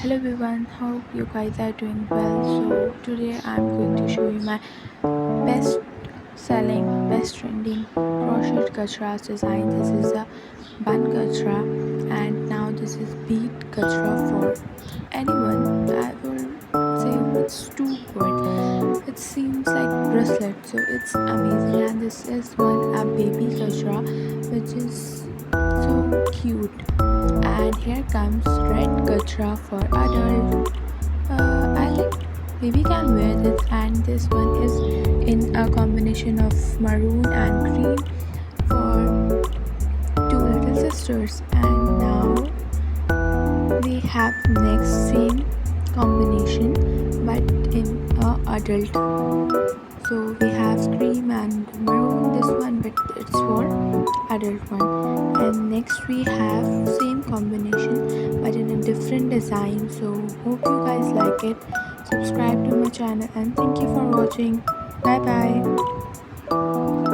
Hello everyone, hope you guys are doing well. So today I'm going to show you my best selling, best trending crochet gajra design. This is a bun gajra and now this is bead gajra for anyone. I will say it's too good. It seems like bracelet, so it's amazing. And this is one a baby gajra, which is so cute. And here comes red gajra for adult. I like baby can wear this, and this one is in a combination of maroon and green for two little sisters. And now we have next same combination but in a adult. So we have cream and maroon this one, but it's for adult one. And next we have same combination but in a different design. So hope you guys like it. Subscribe to my channel and thank you for watching. Bye bye.